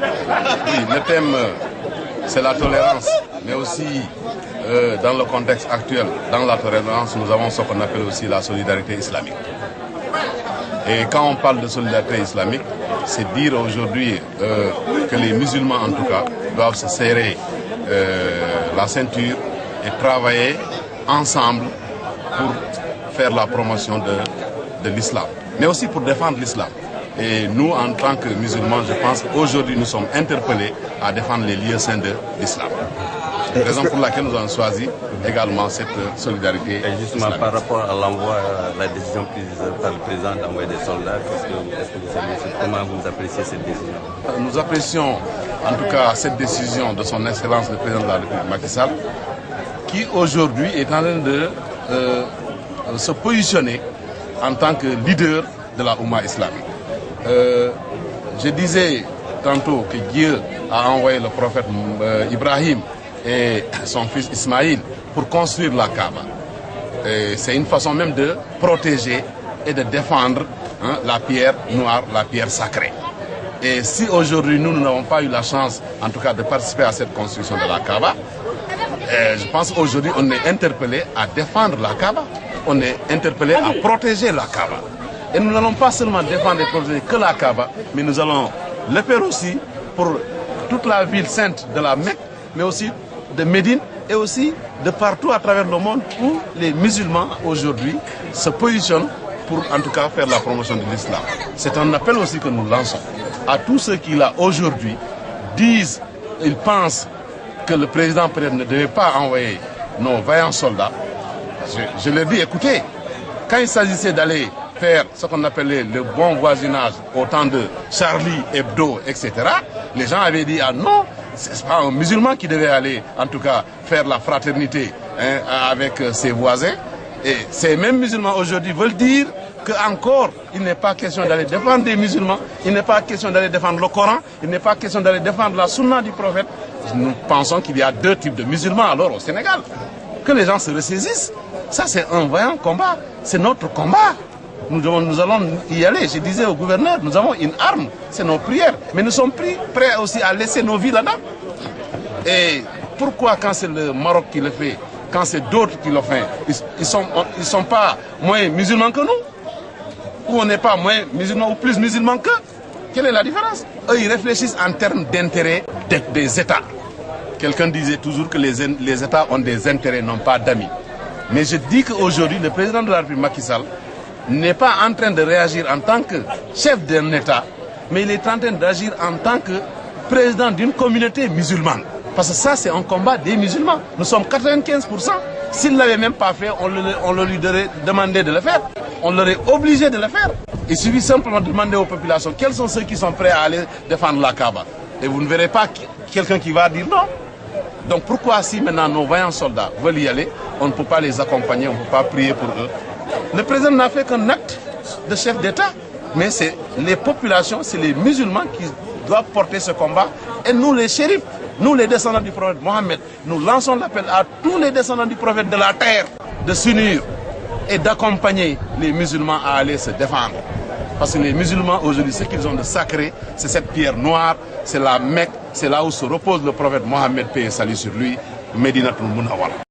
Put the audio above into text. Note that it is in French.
Oui, le thème, c'est la tolérance, mais aussi dans le contexte actuel, dans la tolérance, nous avons ce qu'on appelle aussi la solidarité islamique. Et quand on parle de solidarité islamique, c'est dire aujourd'hui que les musulmans, en tout cas, doivent se serrer la ceinture et travailler ensemble pour faire la promotion de l'islam, mais aussi pour défendre l'islam. Et nous, en tant que musulmans, je pense qu'aujourd'hui, nous sommes interpellés à défendre les lieux saints de l'islam. C'est la raison pour laquelle nous avons choisi également cette solidarité. Et justement, islamique. Par rapport à l'envoi, la décision prise par le président d'envoyer des soldats, comment vous appréciez cette décision? Nous apprécions en tout cas cette décision de son Excellence le président de la République Macky Sall, qui aujourd'hui est en train de se positionner en tant que leader de la Oumma islamique. Je disais tantôt que Dieu a envoyé le prophète Ibrahim et son fils Ismaïl pour construire la Kaaba. C'est une façon même de protéger et de défendre la pierre noire, la pierre sacrée. Et si aujourd'hui nous n'avons pas eu la chance, en tout cas, de participer à cette construction de la Kaaba, je pense qu'aujourd'hui on est interpellé à défendre la Kaaba, on est interpellé à protéger la Kaaba. Et nous n'allons pas seulement défendre et protéger que la Kaaba, mais nous allons le faire aussi pour toute la ville sainte de la Mecque, mais aussi de Médine et aussi de partout à travers le monde où les musulmans aujourd'hui se positionnent pour en tout cas faire la promotion de l'islam. C'est un appel aussi que nous lançons à tous ceux qui là aujourd'hui disent, ils pensent que le président peut-être ne devait pas envoyer nos vaillants soldats. Je leur dis, écoutez, quand il s'agissait d'aller faire ce qu'on appelait le bon voisinage au temps de Charlie Hebdo, etc., les gens avaient dit, ah non, c'est pas un musulman qui devait aller, en tout cas, faire la fraternité avec ses voisins. Et ces mêmes musulmans aujourd'hui veulent dire qu'encore, il n'est pas question d'aller défendre des musulmans, il n'est pas question d'aller défendre le Coran, il n'est pas question d'aller défendre la sunna du prophète. Nous pensons qu'il y a deux types de musulmans alors au Sénégal. Que les gens se ressaisissent, ça c'est un vaillant combat, c'est notre combat. Nous allons y aller. Je disais au gouverneur, nous avons une arme, c'est nos prières. Mais nous sommes prêts aussi à laisser nos vies là-dedans. Et pourquoi quand c'est le Maroc qui le fait, quand c'est d'autres qui le font, ils sont pas moins musulmans que nous? Ou on n'est pas moins musulmans ou plus musulmans qu'eux? Quelle est la différence? Eux, ils réfléchissent en termes d'intérêt des États. Quelqu'un disait toujours que les États ont des intérêts, non pas d'amis. Mais je dis qu'aujourd'hui, le président de la République Macky Sall n'est pas en train de réagir en tant que chef d'un État, mais il est en train d'agir en tant que président d'une communauté musulmane. Parce que ça, c'est un combat des musulmans. Nous sommes 95%. S'il ne l'avait même pas fait, on le lui aurait demandé de le faire. On l'aurait obligé de le faire. Il suffit simplement de demander aux populations quels sont ceux qui sont prêts à aller défendre la Kaaba. Et vous ne verrez pas quelqu'un qui va dire non. Donc pourquoi si maintenant nos vaillants soldats veulent y aller, on ne peut pas les accompagner, on ne peut pas prier pour eux? Le président n'a fait qu'un acte de chef d'État, mais c'est les populations, c'est les musulmans qui doivent porter ce combat. Et nous les shérifs, nous les descendants du prophète Mohammed, nous lançons l'appel à tous les descendants du prophète de la terre de s'unir et d'accompagner les musulmans à aller se défendre. Parce que les musulmans aujourd'hui, ce qu'ils ont de sacré, c'est cette pierre noire, c'est la Mecque, c'est là où se repose le prophète Mohammed, paix et salut sur lui, Médinatul Munawwara.